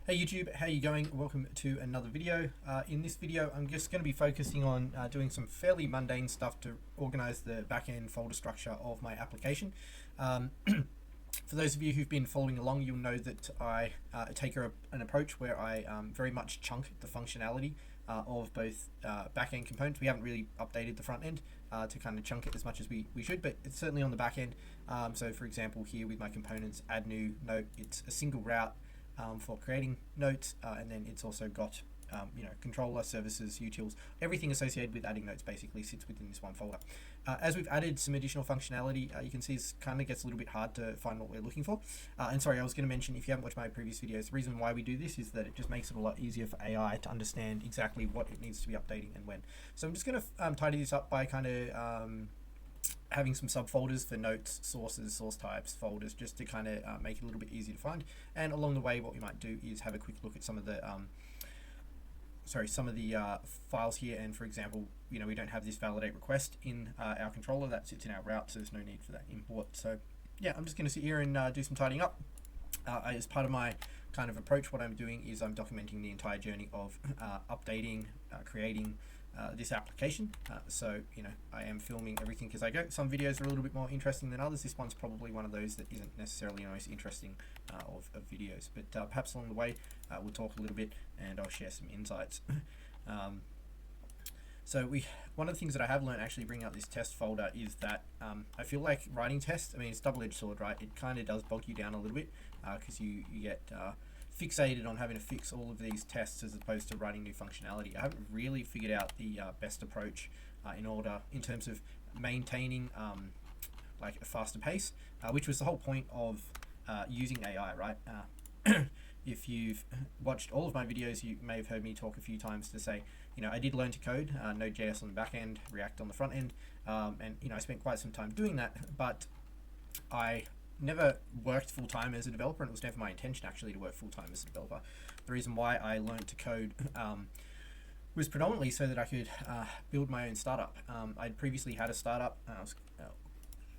Hey YouTube, how you going? Welcome to another video. In this video, I'm just going to be focusing on doing some fairly mundane stuff to organize the backend folder structure of my application. For those of you who've been following along, you'll know that I take an approach where I very much chunk the functionality of both backend components. We haven't really updated the front end to kind of chunk it as much as we should, but it's certainly on the back end. So for example, here with my components, add new note, it's a single route for creating notes, and then it's also got controller, services, utils, everything associated with adding notes basically sits within this one folder. As we've added some additional functionality, you can see it kind of gets a little bit hard to find what we're looking for. And sorry, I was going to mention, if you haven't watched my previous videos, the reason why we do this is that it just makes it a lot easier for AI to understand exactly what it needs to be updating and when. So I'm just going to tidy this up by kind of having some subfolders for notes, sources, source types, folders, just to kind of make it a little bit easier to find. And along the way, what we might do is have a quick look at some of the files here. And for example, we don't have this validate request in our controller, that sits in our route, so there's no need for that import. So yeah, I'm just going to sit here and do some tidying up. As part of my kind of approach, what I'm doing is I'm documenting the entire journey of updating, creating this application. So I am filming everything as I go. Some videos are a little bit more interesting than others. This one's probably one of those that isn't necessarily the most interesting of videos, but perhaps along the way we'll talk a little bit and I'll share some insights. So one of the things that I have learned actually bringing up this test folder is that I feel like writing tests, I mean, it's a double-edged sword, right? It kind of does bog you down a little bit because you get fixated on having to fix all of these tests as opposed to writing new functionality. I haven't really figured out the best approach in terms of maintaining like a faster pace, which was the whole point of using AI, right? If you've watched all of my videos, you may have heard me talk a few times to say, I did learn to code, Node.js on the back end, React on the front end, and I spent quite some time doing that, but I never worked full-time as a developer, and it was never my intention actually to work full-time as a developer. The reason why I learned to code was predominantly so that I could build my own startup. I'd previously had a startup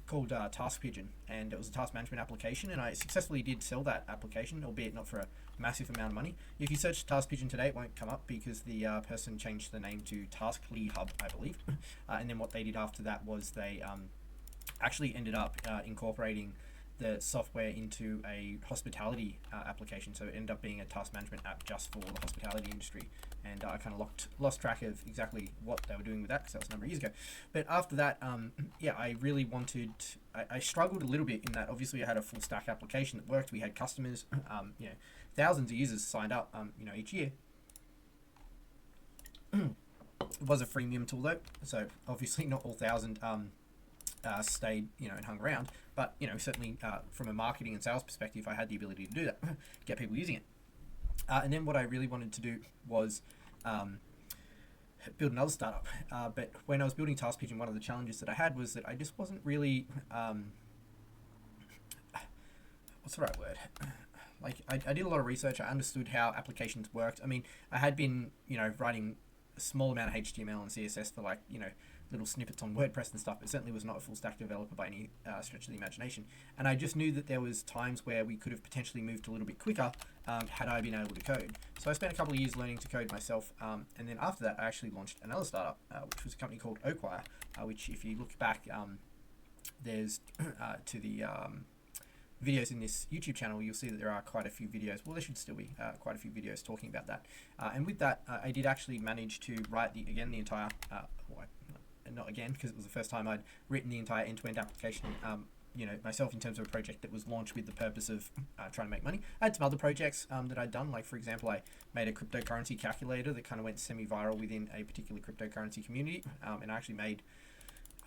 called Task Pigeon, and it was a task management application, and I successfully did sell that application, albeit not for a massive amount of money. If you search Task Pigeon today, it won't come up because the person changed the name to Taskly Hub, I believe. And then what they did after that was they actually ended up incorporating the software into a hospitality application, so it ended up being a task management app just for the hospitality industry, and I kind of lost track of exactly what they were doing with that because that was a number of years ago. But after that, yeah, I really wanted, I struggled a little bit in that obviously I had a full stack application that worked. We had customers, thousands of users signed up each year. It was a freemium tool though, so obviously not all thousand stayed and hung around, but certainly from a marketing and sales perspective, I had the ability to do that, get people using it. And then what I really wanted to do was build another startup, but when I was building Task Pigeon, one of the challenges that I had was that I just wasn't really what's the right word, like I did a lot of research. I understood how applications worked. I mean, I had been writing a small amount of HTML and CSS for little snippets on WordPress and stuff, but certainly was not a full stack developer by any stretch of the imagination. And I just knew that there was times where we could have potentially moved a little bit quicker had I been able to code. So I spent a couple of years learning to code myself, and then after that I actually launched another startup, which was a company called Oakwire, which if you look back, there's to the videos in this YouTube channel, you'll see that there are quite a few videos, well there should still be quite a few videos talking about that. And with that, I did actually manage to write the entire, not again, because it was the first time I'd written the entire end-to-end application myself in terms of a project that was launched with the purpose of trying to make money. I had some other projects that I'd done, like for example, I made a cryptocurrency calculator that kind of went semi-viral within a particular cryptocurrency community, and I actually made,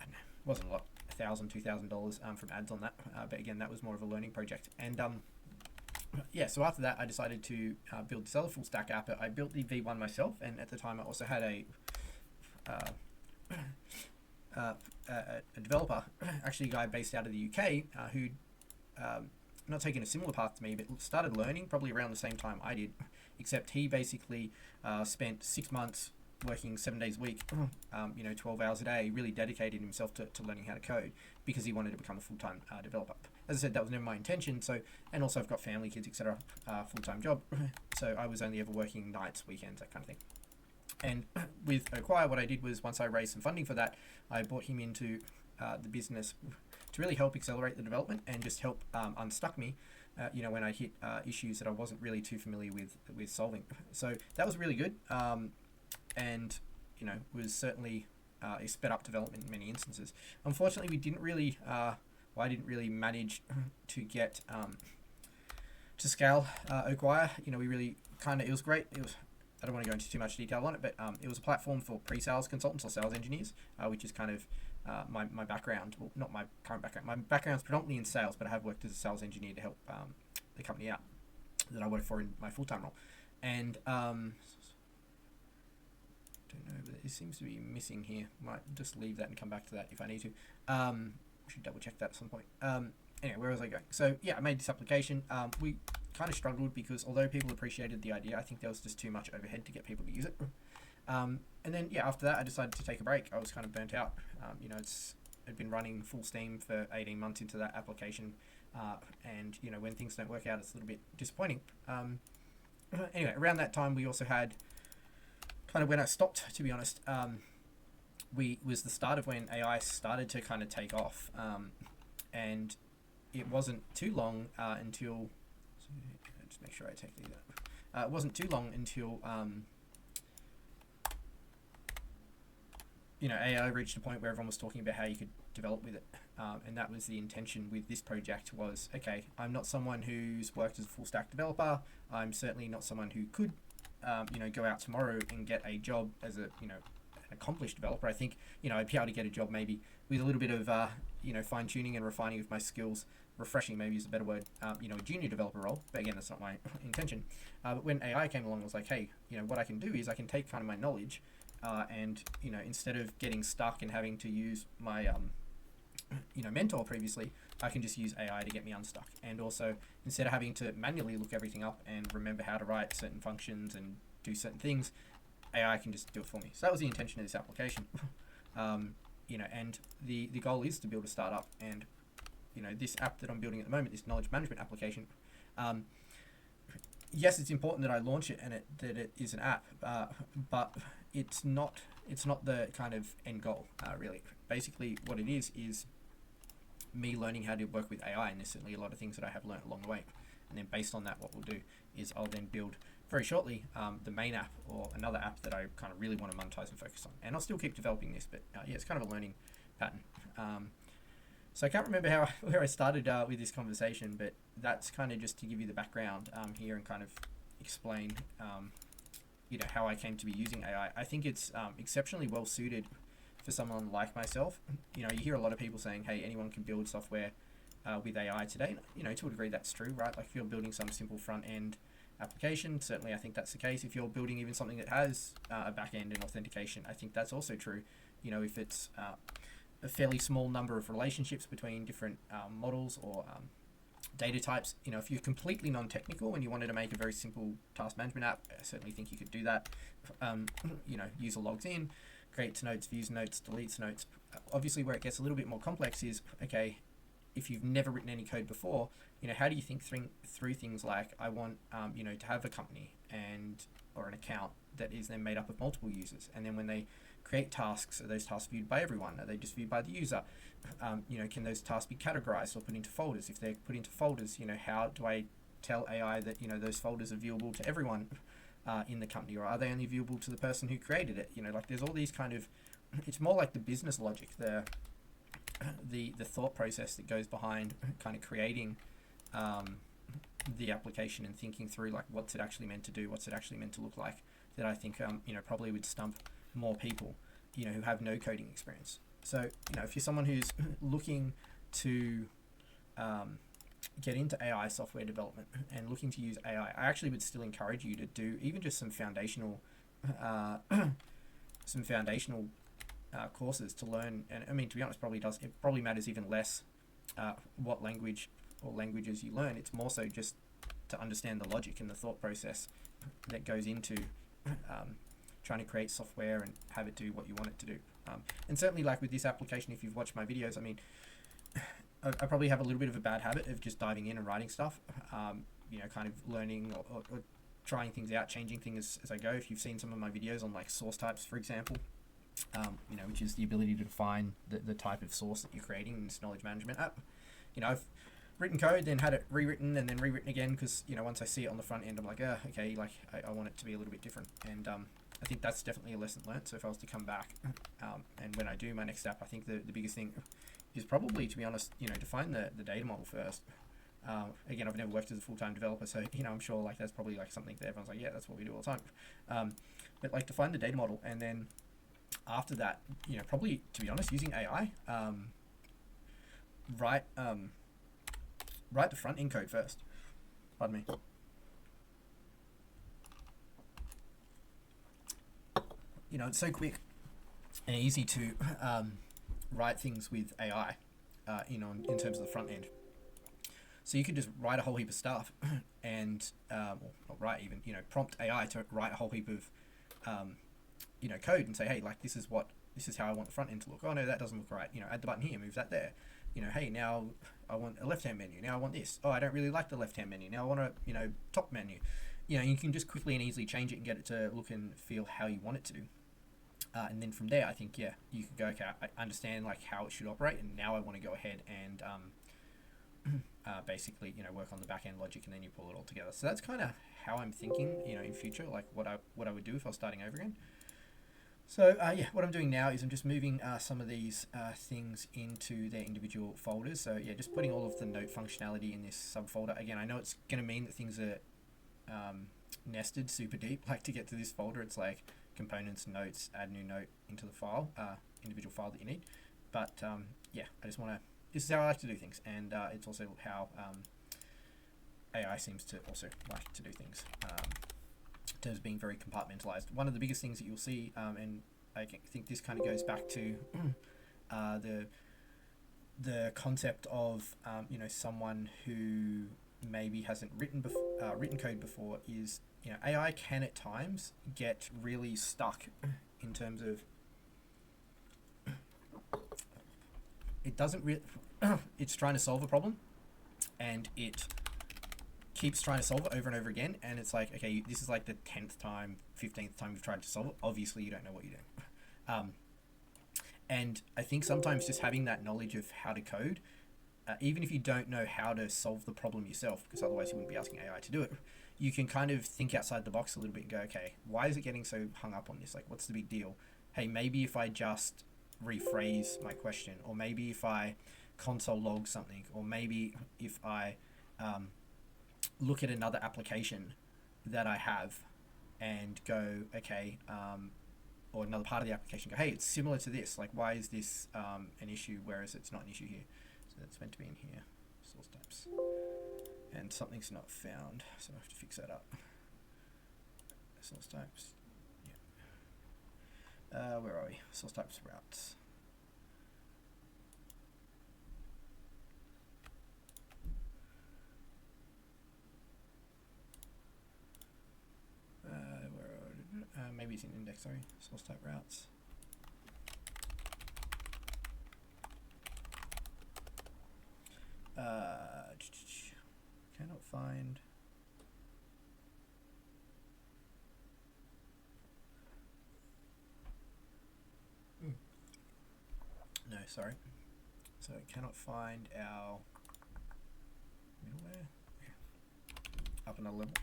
I don't know, it wasn't a lot, $1,000, $2,000 from ads on that, but again, that was more of a learning project. And yeah, so after that I decided to build this other full stack app. I built the V1 myself, and at the time I also had a developer, actually a guy based out of the UK, who'd not taken a similar path to me, but started learning probably around the same time I did, except he basically spent 6 months working 7 days a week, 12 hours a day, really dedicated himself to learning how to code because he wanted to become a full-time developer. As I said, that was never my intention. So, and also I've got family, kids, etc. Full-time job. So I was only ever working nights, weekends, that kind of thing. And with Acquire, what I did was once I raised some funding for that, I brought him into the business to really help accelerate the development and just help unstuck me, when I hit issues that I wasn't really too familiar with solving. So that was really good, and was certainly a sped up development in many instances. Unfortunately, we didn't really, I didn't really manage to get to scale Acquire. We really it was great. I don't want to go into too much detail on it, but it was a platform for pre-sales consultants or sales engineers, which is kind of my background. Well, not my current background. My background's predominantly in sales, but I have worked as a sales engineer to help the company out that I work for in my full-time role. And don't know, but it seems to be missing here. Might just leave that and come back to that if I need to. Should double check that at some point. Anyway, where was I going? So yeah, I made this application. We kind of struggled because although people appreciated the idea, I think there was just too much overhead to get people to use it. And then after that, I decided to take a break. I was kind of burnt out. I'd been running full steam for 18 months into that application, and when things don't work out, it's a little bit disappointing. Anyway, around that time, we also had kind of when I stopped, to be honest. Was the start of when AI started to kind of take off, and it wasn't too long until. Just make sure I take these out. It wasn't too long until AI reached a point where everyone was talking about how you could develop with it, and that was the intention with this project. Was okay. I'm not someone who's worked as a full stack developer. I'm certainly not someone who could, go out tomorrow and get a job as a an accomplished developer. I think I'd be able to get a job maybe with a little bit of fine tuning and refining of my skills. Refreshing maybe is a better word. A junior developer role, but again, that's not my intention. But when AI came along, I was like, hey, what I can do is I can take kind of my knowledge, and instead of getting stuck and having to use my mentor previously, I can just use AI to get me unstuck. And also, instead of having to manually look everything up and remember how to write certain functions and do certain things, AI can just do it for me. So that was the intention of this application. And the goal is to build a startup. And this app that I'm building at the moment, this knowledge management application, yes, it's important that I launch it and that it is an app, but it's not the kind of end goal, really. Basically, what it is me learning how to work with AI, and there's certainly a lot of things that I have learned along the way. And then based on that, what we'll do is I'll then build very shortly the main app or another app that I kind of really want to monetize and focus on. And I'll still keep developing this, but it's kind of a learning pattern. So I can't remember where I started with this conversation, but that's kind of just to give you the background here and kind of explain how I came to be using AI. I think it's exceptionally well suited for someone like myself. You hear a lot of people saying, hey, anyone can build software with AI today. To a degree that's true, right? Like if you're building some simple front end application, certainly I think that's the case. If you're building even something that has a back end and authentication, I think that's also true. If it's a fairly small number of relationships between different models or data types, if you're completely non-technical and you wanted to make a very simple task management app, I certainly think you could do that. User logs in, creates notes, views notes, deletes notes. Obviously where it gets a little bit more complex is, okay, if you've never written any code before, how do you think through things like, I want, to have a company or an account that is then made up of multiple users, and then when they create tasks, are those tasks viewed by everyone? Are they just viewed by the user? Can those tasks be categorized or put into folders? If they're put into folders, how do I tell AI that those folders are viewable to everyone in the company, or are they only viewable to the person who created it? Like there's all these kind of, it's more like the business logic, the thought process that goes behind kind of creating the application and thinking through like what's it actually meant to do, what's it actually meant to look like, that I think probably would stump more people who have no coding experience. So if you're someone who's looking to get into AI software development and looking to use AI, I actually would still encourage you to do even just some foundational courses to learn. And I mean, to be honest, it probably matters even less what language or languages you learn. It's more so just to understand the logic and the thought process that goes into trying to create software and have it do what you want it to do. And certainly, like with this application, if you've watched my videos, I mean, I probably have a little bit of a bad habit of just diving in and writing stuff, you know, kind of learning or trying things out, changing things as I go. If you've seen some of my videos on like source types, for example, you know, which is the ability to define the type of source that you're creating in this knowledge management app. You know, I've written code, then had it rewritten and then rewritten again because, you know, once I see it on the front end, I'm like, okay, like I want it to be a little bit different. And I think that's definitely a lesson learned. So if I was to come back and when I do my next step, I think the biggest thing is probably, to be honest, you know, define the data model first. Again, I've never worked as a full-time developer, so, you know, I'm sure like that's probably like something that everyone's like, yeah, that's what we do all the time. But like define the data model, and then after that, you know, probably, to be honest, using AI, write the front end code first. Pardon me. You know, it's so quick and easy to write things with AI, you know, in terms of the front end. So you could just write a whole heap of stuff and, well, not write even, you know, prompt AI to write a whole heap of, you know, code and say, hey, like this is how I want the front end to look. Oh no, that doesn't look right. You know, add the button here, move that there. You know, hey, now I want a left-hand menu. Now I want this. Oh, I don't really like the left-hand menu. Now I want a, you know, top menu. You know, you can just quickly and easily change it and get it to look and feel how you want it to do. And then from there, I think, yeah, you can go, okay, I understand like how it should operate, and now I want to go ahead and basically, you know, work on the back end logic, and then you pull it all together. So that's kind of how I'm thinking, you know, in future, like what I would do if I was starting over again. So yeah, what I'm doing now is I'm just moving some of these things into their individual folders. So yeah, just putting all of the note functionality in this subfolder. Again, I know it's going to mean that things are nested super deep. Like to get to this folder, it's like components, notes, add new note into the file, individual file that you need. But yeah, I just want to, this is how I like to do things, and it's also how AI seems to also like to do things. In terms of being very compartmentalized. One of the biggest things that you'll see, and I think this kind of goes back to the concept of you know, someone who maybe hasn't written code before, is, you know, AI can at times get really stuck in terms of it doesn't really it's trying to solve a problem, and it keeps trying to solve it over and over again, and it's like, okay, this is like the 10th time, 15th time you've tried to solve it. Obviously you don't know what you're doing. And I think sometimes just having that knowledge of how to code, even if you don't know how to solve the problem yourself, because otherwise you wouldn't be asking AI to do it, you can kind of think outside the box a little bit and go, okay, why is it getting so hung up on this? Like, what's the big deal? Hey, maybe if I just rephrase my question, or maybe if I console log something, or maybe if I look at another application that I have and go, okay, or another part of the application, go, hey, it's similar to this. Like, why is this an issue, whereas it's not an issue here? So that's meant to be in here, source types. And something's not found, so I have to fix that up. Source types, yeah. Where are we? Source types, routes. Maybe it's in index, sorry, source type routes. Cannot find. No, sorry. So it cannot find our middleware. Up another level.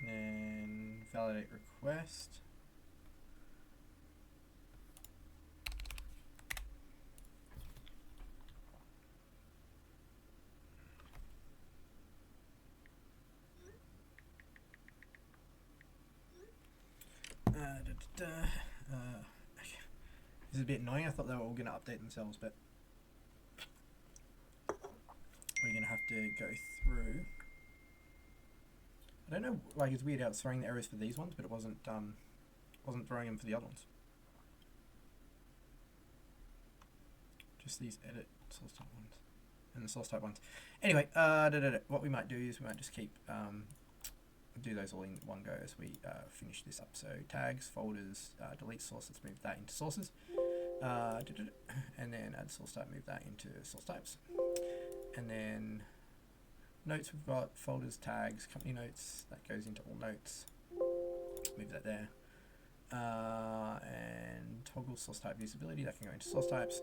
And then validate request. Okay. This is a bit annoying. I thought they were all going to update themselves, but we're going to have to go through. I don't know, like, it's weird how it's throwing the errors for these ones, but it wasn't throwing them for the other ones. Just these edit source type ones. and the source type ones. Anyway, what we might do is we might just keep do those all in one go as we finish this up. So tags, folders, delete source, let's move that into sources. And then add source type, move that into source types. And then notes, we've got folders, tags, company notes, that goes into all notes. Move that there. And toggle source type usability, that can go into source types.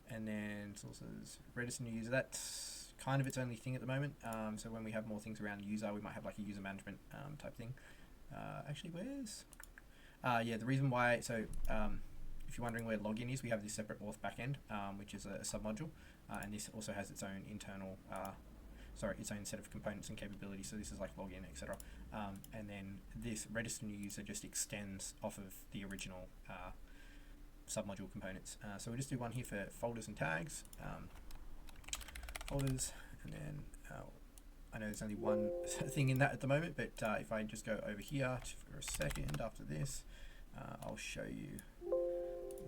And then sources, register new user, that's kind of its only thing at the moment. So when we have more things around user, we might have like a user management type thing. Actually, where's yeah, the reason why, so if you're wondering where login is, we have this separate auth backend, which is a submodule, and this also has its own internal its own set of components and capabilities. So this is like login, etc. And then this register new user just extends off of the original submodule components. So we'll just do one here for folders and tags. Folders, and then I know there's only one thing in that at the moment, but if I just go over here for a second after this, I'll show you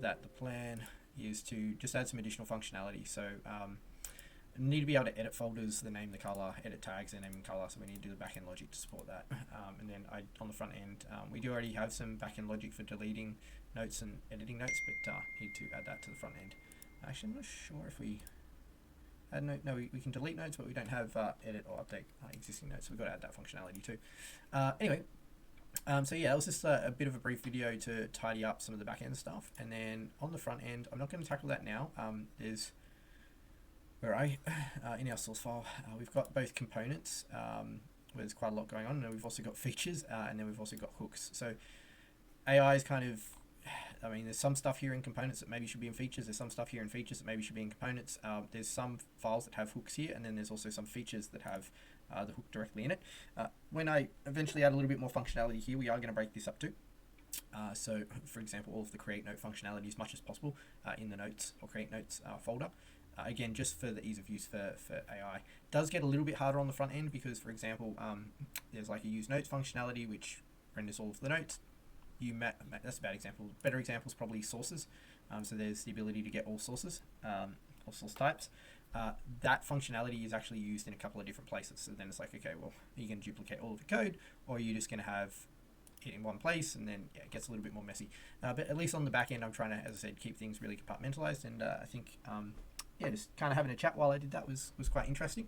that the plan is to just add some additional functionality. So need to be able to edit folders, the name, the color, edit tags, their name and color, so we need to do the backend logic to support that. And then on the front end, we do already have some backend logic for deleting notes and editing notes, but need to add that to the front end. Actually, I'm not sure if we add no, we can delete notes, but we don't have edit or update existing notes, so we've got to add that functionality too. Anyway, so yeah, it was just a bit of a brief video to tidy up some of the backend stuff. And then on the front end, I'm not going to tackle that now. There's in our source file, we've got both components, where there's quite a lot going on, and we've also got features, and then we've also got hooks. So AI is kind of, I mean, there's some stuff here in components that maybe should be in features. There's some stuff here in features that maybe should be in components. There's some files that have hooks here, and then there's also some features that have the hook directly in it. When I eventually add a little bit more functionality here, we are going to break this up too. So, for example, all of the create note functionality as much as possible in the notes or create notes folder. Again, just for the ease of use for AI. It does get a little bit harder on the front end because, for example, there's like a use notes functionality which renders all of the notes. That's a bad example. Better example is probably sources. So there's the ability to get all sources, all source types. That functionality is actually used in a couple of different places. So then it's like, okay, well, you can duplicate all of the code, or you're just going to have it in one place, and then yeah, it gets a little bit more messy. But at least on the back end, I'm trying to, as I said, keep things really compartmentalized, and I think yeah, just kind of having a chat while I did that was quite interesting.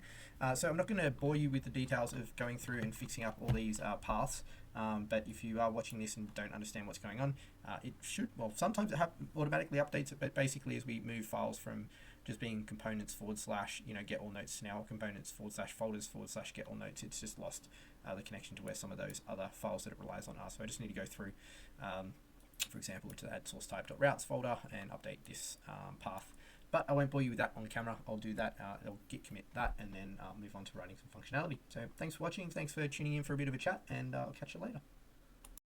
So I'm not going to bore you with the details of going through and fixing up all these paths, but if you are watching this and don't understand what's going on, it should, well, sometimes it automatically updates it, but basically as we move files from just being components / get all notes to now components / folders / get all notes, it's just lost the connection to where some of those other files that it relies on are. So I just need to go through, for example, to add source type.routes folder and update this path. But I won't bore you with that on camera. I'll do that, I'll git commit that, and then move on to writing some functionality. So thanks for watching, thanks for tuning in for a bit of a chat, and I'll catch you later.